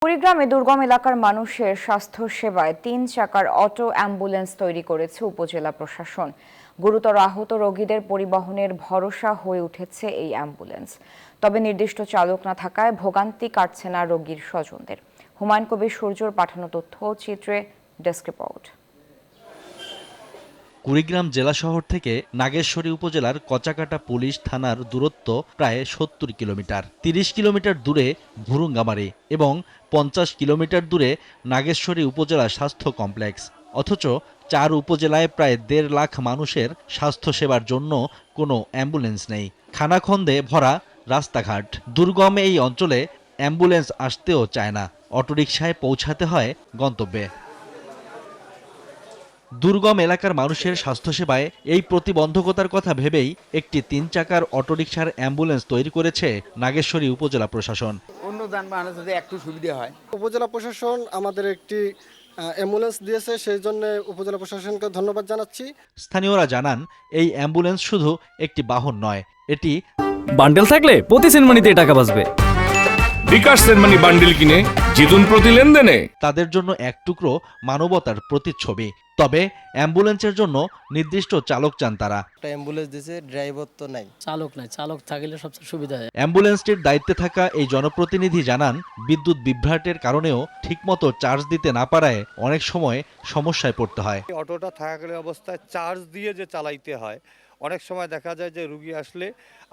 কুড়িগ্রামে দুর্গম এলাকার মানুষের স্বাস্থ্য সেবায় ৩ চাকার অটো অ্যাম্বুলেন্স তৈরি করেছে উপজেলা প্রশাসন। গুরুতর আহত রোগীদের পরিবহনের ভরসা হয়ে উঠেছে এই অ্যাম্বুলেন্স। তবে নির্দিষ্ট চালক না থাকায় ভোগান্তি কাটছে না রোগীর স্বজনদের। হুমায়ুন কবির সূর্যর পাঠানো তথ্য চিত্রে ডেস্ক রিপোর্ট। কুড়িগ্রাম জেলা শহর থেকে নাগেশ্বরী উপজেলার কচাকাটা পুলিশ থানার দূরত্ব প্রায় ৭০ কিলোমিটার। ৩০ কিলোমিটার দূরে ভুরুঙ্গামারি এবং ৫০ কিলোমিটার দূরে নাগেশ্বরী উপজেলা স্বাস্থ্য কমপ্লেক্স। অথচ ৪ উপজেলায় প্রায় ১.৫ লাখ মানুষের স্বাস্থ্যসেবার জন্য কোনো অ্যাম্বুলেন্স নেই। খানাখন্দে ভরা রাস্তাঘাট। দুর্গম এই অঞ্চলে অ্যাম্বুলেন্স আসতেও চায় না, অটোরিকশায় পৌঁছাতে হয় গন্তব্যে। দুর্গম এলাকার মানুষের স্বাস্থ্যসেবায় এই প্রতিবন্ধকতার কথা ভেবেই একটি ৩ চাকার অটোরিকশার অ্যাম্বুলেন্স তৈরি করেছে নাগেশ্বরী উপজেলা প্রশাসন। অন্য যানবাহনে যদি একটু সুবিধা হয়। উপজেলা প্রশাসন আমাদের একটি অ্যাম্বুলেন্স দিয়েছে, সেই জন্য উপজেলা প্রশাসনকে ধন্যবাদ জানাচ্ছি। স্থানীয়রা জানান, এই অ্যাম্বুলেন্স শুধু একটি বাহন নয়, এটি বান্ডেল থাকলে প্রতি সেনমানিতে টাকা বাঁচবে। বিকাশ সেনমানি বান্ডেল কিনে জিতুন প্রতি লেনদেনে। তাদের জন্য এক টুকরো মানবতার প্রতিচ্ছবি। তবে অ্যাম্বুলেন্সের জন্য নির্দিষ্ট চালক চান তারা। একটা অ্যাম্বুলেন্স দিয়েছে, ড্রাইভার তো নাই। চালক থাকলে সবচেয়ে সুবিধা হয়। অ্যাম্বুলেন্সটির দায়িত্বে থাকা এই জনপ্রতিনিধি জানান, বিদ্যুৎ বিভ্রাটের কারণেও ঠিকমতো চার্জ দিতে না পারায় অনেক সময় সমস্যায় পড়তে হয়। অটোটা থাকাকালীন অবস্থায় চার্জ দিয়ে যে চালাইতে হয়, অনেক সময় দেখা যায় যে রুগী আসলে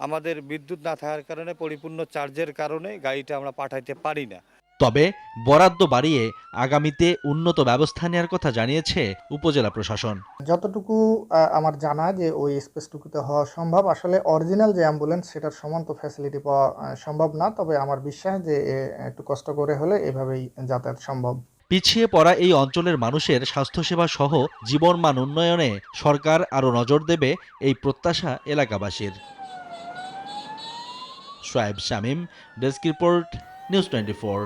আমাদের বিদ্যুৎ না থাকার কারণে পরিপূর্ণ চার্জের কারণে গাড়িটা আমরা পাঠাইতে পারি না। তবে বরাদ্দ বাড়িয়ে আগামীতে উন্নত ব্যবস্থা নেওয়ার কথা জানিয়েছে উপজেলা প্রশাসন। যতটুকু আমার জানা যে ওই স্পেসটুকুতে হওয়া সম্ভব, আসলে অরিজিনাল যে অ্যাম্বুলেন্স সেটার সমান তো ফ্যাসিলিটি পাওয়া সম্ভব না, তবে আমার বিশ্বাস যে একটু কষ্ট করে হলে এভাবেই যাতায়াত সম্ভব। পিছিয়ে পড়া এই অঞ্চলের মানুষের স্বাস্থ্যসেবা সহ জীবনমান উন্নয়নে সরকার আরও নজর দেবে, এই প্রত্যাশা এলাকাবাসীর। Shoaib Shamim, desk report, news 24।